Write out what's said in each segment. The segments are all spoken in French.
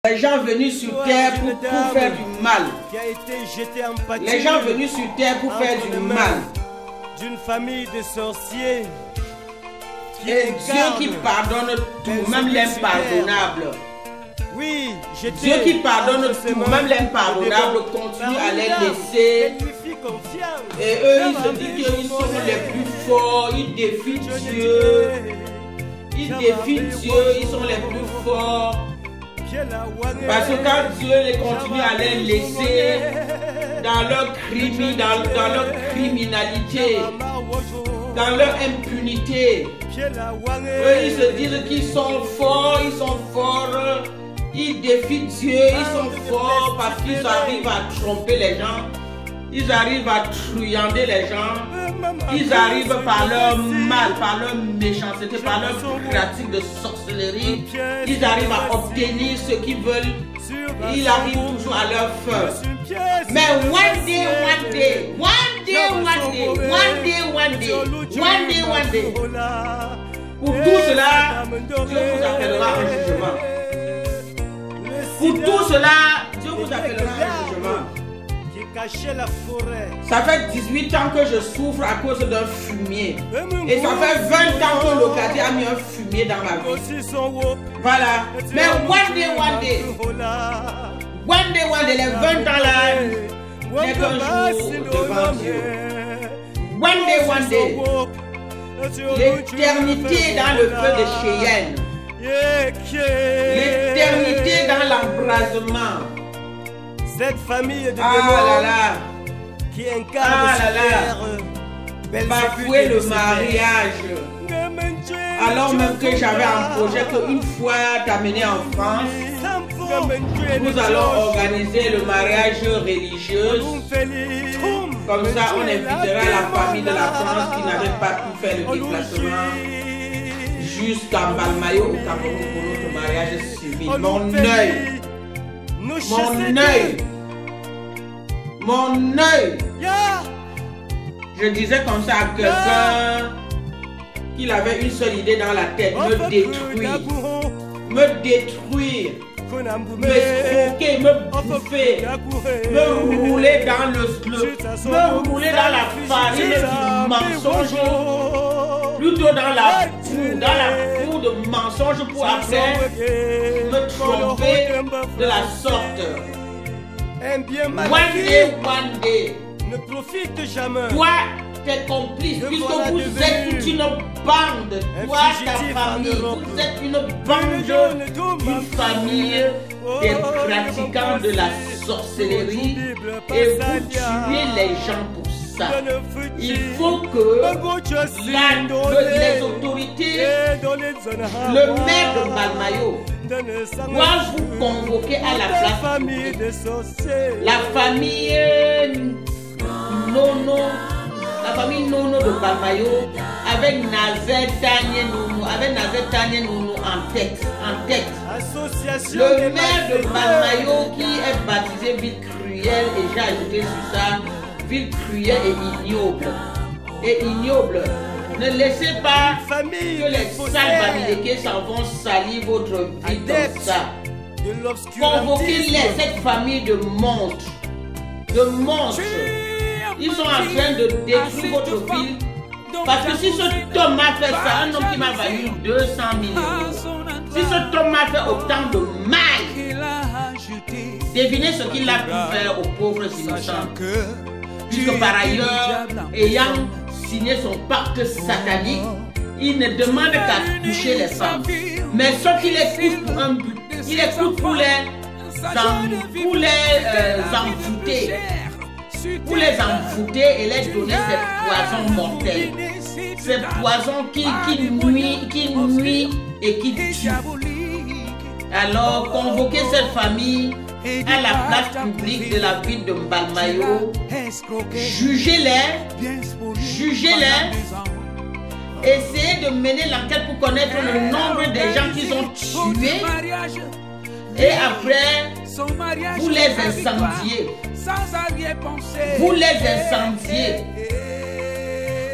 Les gens venus sur terre pour faire du mal. Les gens venus sur terre pour faire du mal. D'une famille de sorciers. Et Dieu qui pardonne tout, même l'impardonnable. Oui, Dieu qui pardonne tout, même l'impardonnable, continue à les laisser. Et eux, ils se disent qu'ils sont les plus forts, ils défient Dieu. Ils défient Dieu, ils sont les plus forts. Parce que quand Dieu les continue à les laisser dans leur crime, dans leur criminalité, dans leur impunité, eux, ils se disent qu'ils sont forts, ils défient Dieu, ils sont forts parce qu'ils arrivent à tromper les gens, ils arrivent à truander les gens, ils arrivent par leur mal, par leur méchanceté, par leur pratique de sorcellerie, ils arrivent à obtenir ce qu'ils veulent, ils arrivent toujours à leur fin. Mais one day, pour tout cela, Dieu vous appellera un jugement. Pour tout cela, Dieu vous appellera un jugement. Ça fait 18 ans que je souffre à cause d'un fumier. Et ça fait 20 ans que le locataire a mis un fumier dans ma vie. Voilà. Mais one day, les 20 ans là, n'est qu'un jour devant Dieu. One day. L'éternité dans le feu de Cheyenne. L'éternité dans l'embrasement. Cette famille de qui incarne bafouer le mariage. Alors même que j'avais un projet qu'une fois t'amener en France, nous allons organiser le mariage religieux. Comme ça, on invitera la famille de la France qui n'avait pas pu faire le déplacement jusqu'à Balmayo au Cameroun pour notre mariage civil. Mon œil. Je disais comme ça à quelqu'un qu'il avait une seule idée dans la tête, me détruire, me escroquer, me bouffer, me rouler dans la farine du mensonge, plutôt dans la boue de mensonge pour après me tromper de la sorte. One day. Ne profite jamais. Toi, tes complices, puisque vous êtes toute une bande, toi, ta famille, vous êtes une bande, une famille des pratiquants de la sorcellerie et vous tuez les gens pour ça. Il faut que les autorités, le maire de Balmayo, doivent vous convoquer à la place publique. La famille Nono de Balmayo avec Nazer Tanye Nounou en tête. Le maire de Balmayo qui est baptisé ville cruelle, et j'ai ajouté sur ça ville cruelle et ignoble. Ne laissez pas que les sales bamilekés s'en vont salir votre vie comme ça. Convoquez-les, cette famille de monstres. Ils sont en train de détruire votre ville. Parce que si ce homme a fait ça, un homme qui m'a valu 200 000 euros, si ce homme a fait autant de mal, devinez ce qu'il a pu faire aux pauvres innocents. Puisque par ailleurs, ayant signé son pacte satanique, il ne demande qu'à toucher les femmes. Mais sauf qu'il écoute pour un but. Il écoute pour les envoûter. Pour les envoûter et les donner ces poisons mortels. Ces poisons qui nuisent et qui tuent. Alors, convoquez cette famille à la place publique de la ville de Balmayo. Jugez-les. Essayez de mener l'enquête pour connaître le nombre de gens qu'ils ont tués. Et après, vous les incendiez.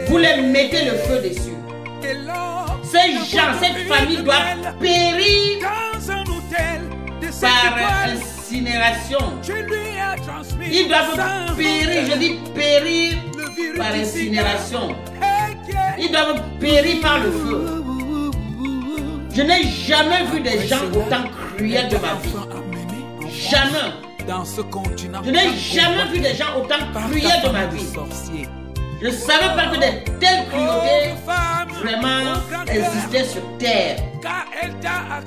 Vous les mettez le feu dessus. Ces gens, cette famille doit périr par incinération. Ils doivent périr, je dis périr par incinération. Ils doivent périr par le feu. Je n'ai jamais vu des gens autant cruels de ma vie. Jamais. Je n'ai jamais vu des gens autant cruels de ma vie. Je ne savais pas que de telles cruautés vraiment existaient sur terre.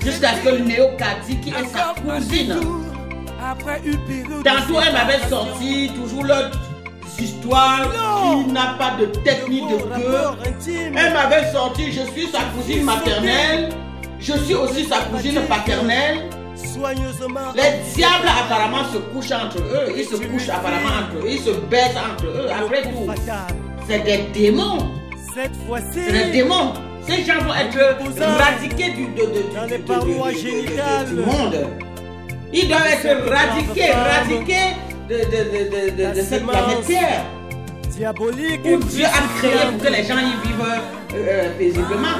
Jusqu'à ce que Léo Kadi, qui est sa cousine, tantôt elle m'avait sorti toujours l'autre histoire qui n'a pas de tête ni de queue. Elle m'avait sorti, je suis sa cousine maternelle, je suis aussi sa cousine paternelle. Les diables apparemment se couchent entre eux, ils se couchent apparemment entre eux, ils se baissent entre eux. Après tout, c'est des démons. C'est des démons. Ces gens vont être radiqués du monde. Ils doivent être radiqués de cette planète Terre. Où Dieu a créé pour que les gens y vivent paisiblement.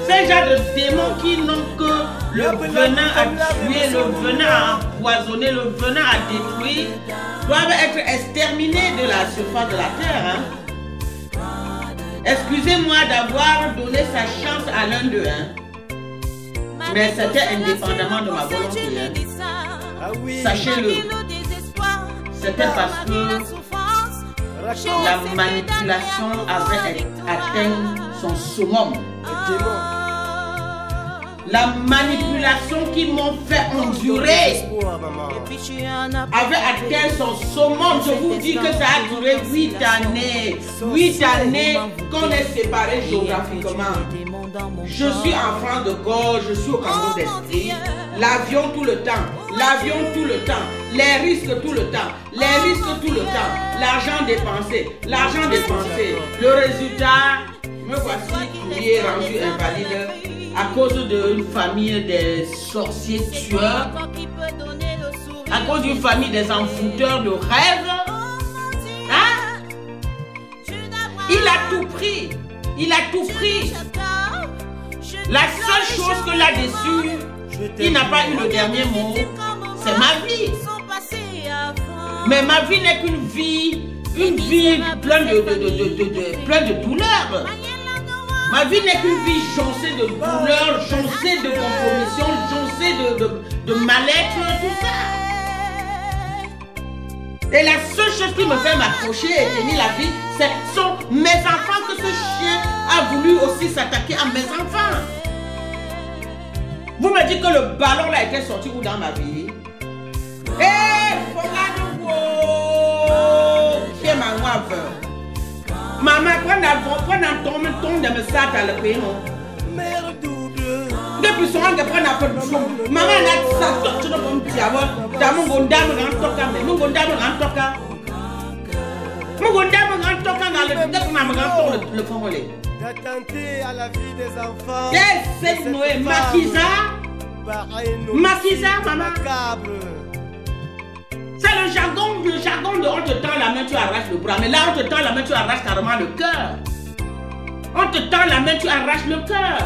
Ces gens de démons qui n'ont que le venin à tuer, le venin à empoisonner, le venin à détruire, doivent être exterminés de la surface de la terre. Hein. Excusez-moi d'avoir donné sa chance à l'un d'eux. Hein. Mais c'était indépendamment de ma volonté. Hein. Sachez-le. C'était parce que la manipulation avait atteint son summum. La manipulation qui m'ont fait endurer avait atteint son summum. Je vous dis que ça a duré 8 années. 8 années qu'on est séparés géographiquement. Je suis enfant de gorge, je suis au Cameroun d'esprit. L'avion tout le temps, l'avion tout le temps, les risques tout le temps, les risques tout le temps, l'argent dépensé, Le résultat, me voici crié, rendu invalide à cause d'une famille des sorciers tueurs, à cause d'une famille des envoûteurs de rêves. Hein? Il a tout pris. Il a tout pris. La seule chose que là-dessus, il n'a pas eu le dernier mot, c'est ma vie. Mais ma vie n'est qu'une vie, pleine de douleurs. Ma vie n'est qu'une vie joncée de douleurs, joncée de compromission, joncée de mal-être, tout ça. Et la seule chose qui me fait m'accrocher et tenir la vie, ce sont mes enfants, que ce chien a voulu aussi s'attaquer à mes enfants. Vous me dites que le ballon là était sorti où dans ma vie? Maman, quand on tombe de me sat à le pays, non? Depuis son angle, prendre un peu de flou. Maman, elle a ça, tu ne peux pas dire, t'as mon gondam, mon gondam, le congolais. D'attenter à la vie des enfants. C'est Noé, Makiza, maman. C'est le jargon de on te tend la main, tu arraches le bras. Mais là, on te tend la main, tu arraches carrément le cœur. On te tend la main, tu arraches le cœur.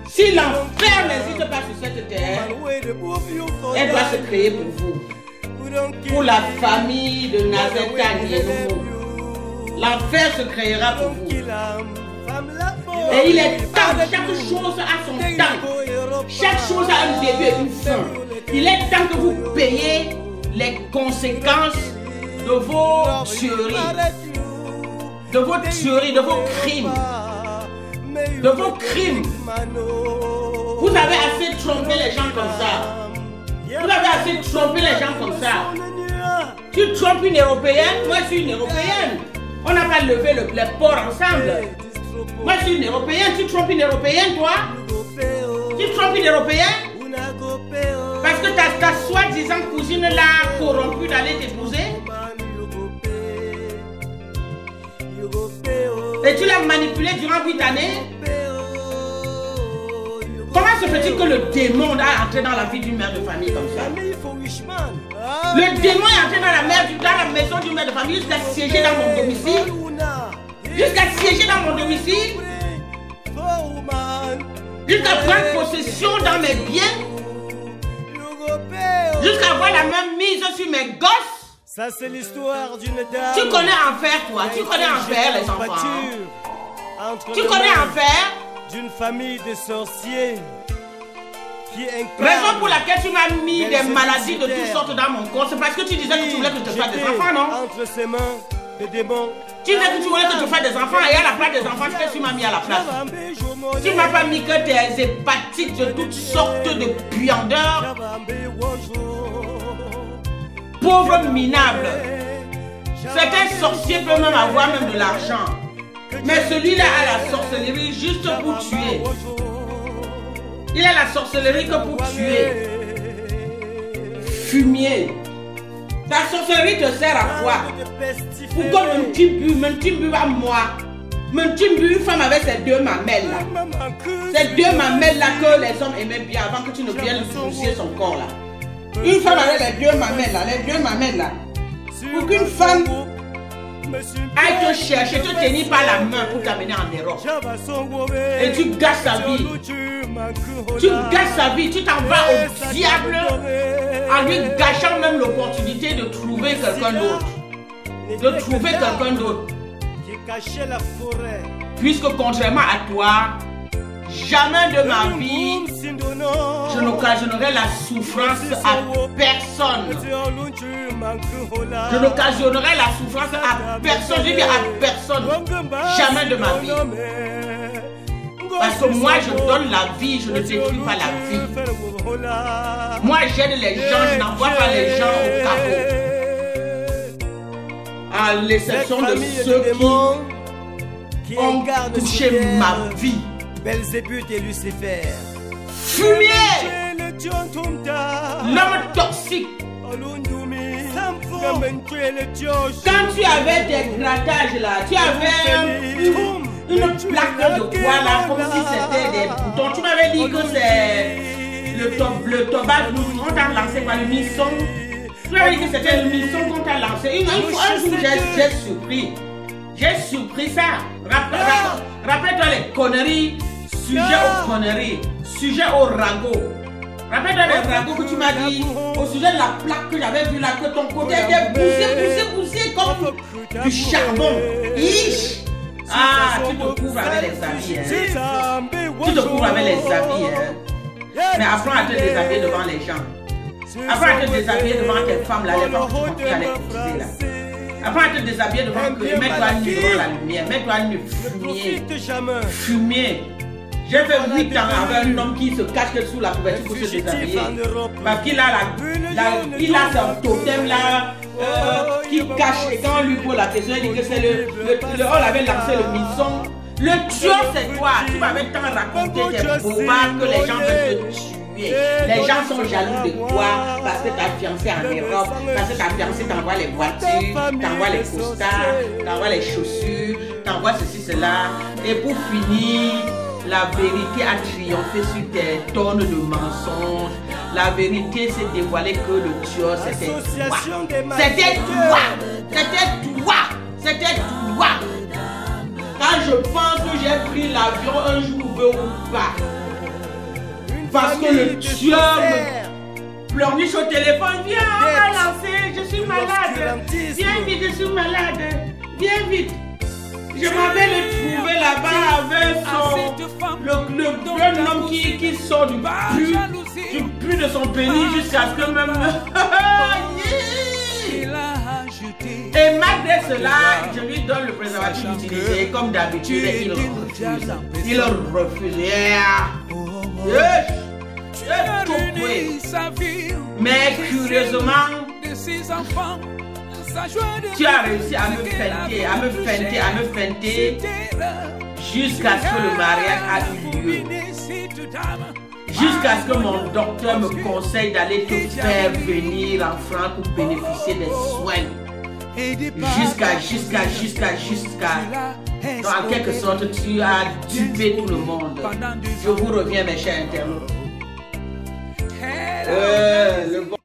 Si l'enfer n'existe pas sur cette terre, elle doit se créer pour vous. Pour la famille de Nazareth Nienou. L'enfer se créera pour vous. Et il est temps, chaque chose a son temps. Chaque chose a un début et une fin. Il est temps que vous payiez les conséquences de vos tueries. De vos tueries, de vos crimes. De vos crimes. Vous avez assez trompé les gens comme ça. Vous avez assez trompé les gens comme ça. Tu trompes une Européenne, moi je suis une Européenne. On n'a pas levé les ports ensemble. Moi je suis une Européenne, tu trompes une Européenne toi? Tu trompes une Européenne? Parce que ta soi-disant cousine l'a corrompue d'aller t'épouser? Et tu l'as manipulée durant 8 années? Comment se fait-il que le démon a entré dans la vie d'une mère de famille comme ça? Le démon est entré dans la maison d'une mère de famille jusqu'à siéger dans mon domicile. Jusqu'à siéger dans mon domicile. Jusqu'à prendre possession dans mes biens. Jusqu'à avoir la main mise sur mes gosses. Ça, c'est l'histoire d'une dame. Tu connais Enfer, toi. Tu connais Enfer, les enfants. Tu connais Enfer? D'une famille de sorciers qui incarnent. Raison pour laquelle tu m'as mis des maladies de toutes sortes dans mon corps, c'est parce que tu disais que tu voulais que je te fasse des enfants, non? Entre ses mains, des démons. Tu disais que tu voulais que je te fasse des enfants et à la place des enfants, qu'est-ce que tu m'as mis à la place? Tu ne m'as pas mis que des hépatites de toutes sortes de puandeurs. Pauvre minable. Certains sorciers peuvent même avoir même de l'argent. Mais celui-là a la sorcellerie juste pour tuer. Il a la sorcellerie que pour tuer. Fumier. Ta sorcellerie te sert à quoi? Pourquoi tu bu à moi? Tu bu une femme avec ces deux mamelles là. Ces deux mamelles là que les hommes aimaient bien avant que tu ne viennes pousser son corps là. Une femme avec les deux mamelles là. Pour qu'une femme aille te chercher, te tenir par la main pour t'amener en Europe. Et tu gâches sa vie. Tu gâches sa vie, tu t'en vas au diable en lui gâchant même l'opportunité de trouver quelqu'un d'autre. Puisque contrairement à toi, jamais de ma vie, je n'occasionnerai la souffrance à personne. Je n'occasionnerai la souffrance à personne. Je dis à personne. Jamais de ma vie. Parce que moi, je donne la vie, je ne détruis pas la vie. Moi, j'aide les gens, je n'envoie pas les gens au chaos. À l'exception de ceux qui ont touché ma vie. Belzébuth et Lucifer. Fumier. L'homme toxique. Quand tu avais des grattages là, tu avais une plaque de bois là, comme si c'était des boutons. Tu m'avais dit que c'est le tabac, on t'a lancé par le misson. Tu m'avais dit que c'était le misson qu'on t'a lancé. Un jour, j'ai surpris ça. Rappelle-toi les conneries, sujet aux conneries, sujet au ragot. Rappelle-toi les ragots que tu m'as dit, au sujet de la plaque que j'avais vue là, que ton côté était poussé comme du charbon. Ish! Ah, tu te couvres avec les habits. Hein. Tu te couvres avec les habits. Hein. Mais apprends à te déshabiller devant les gens. Apprends à te déshabiller devant tes femmes là, les femmes que tu allais courtiser là. Apprends à te déshabiller devant eux. Mets-toi nu devant la lumière. Mets-toi nu, fumier. Fumier. J'ai fait 8 ans avec un homme qui se cache sous la couverture pour se déshabiller. Parce qu'il a son totem là qui cache. Et quand on lui pose la question, il dit que c'est on avait lancé le misson. Le tueur, c'est quoi? Tu m'avais tant raconté tes bobards que les gens veulent te tuer. Les gens sont jaloux de toi parce que ta fiancée en Europe, parce que ta fiancée t'envoie les voitures, t'envoie les costards, t'envoie les chaussures, t'envoie ceci, cela. Et pour finir, la vérité a triomphé sur tes tonnes de mensonges. La vérité s'est dévoilée que le tueur c'était toi. C'était toi. C'était toi. C'était toi. Quand je pense que j'ai pris l'avion un jour ou pas, parce que le tueur me pleurniche au téléphone. Viens, on va lancer, je suis malade. Viens vite, je suis malade. Viens vite. Je m'avais le trouvé là-bas avec le homme qui sort du pu de son pénis jusqu'à ce que même... Et malgré cela, je lui donne le préservatif utilisé comme d'habitude et il refuse. Il refuse. Mais curieusement, tu as réussi à me feinter jusqu'à ce que le mariage a eu lieu. Jusqu'à ce que mon docteur me conseille d'aller te faire venir en France pour bénéficier des soins. Jusqu'à Donc, en quelque sorte, tu as dupé tout le monde. Je vous reviens, mes chers internautes. Le bon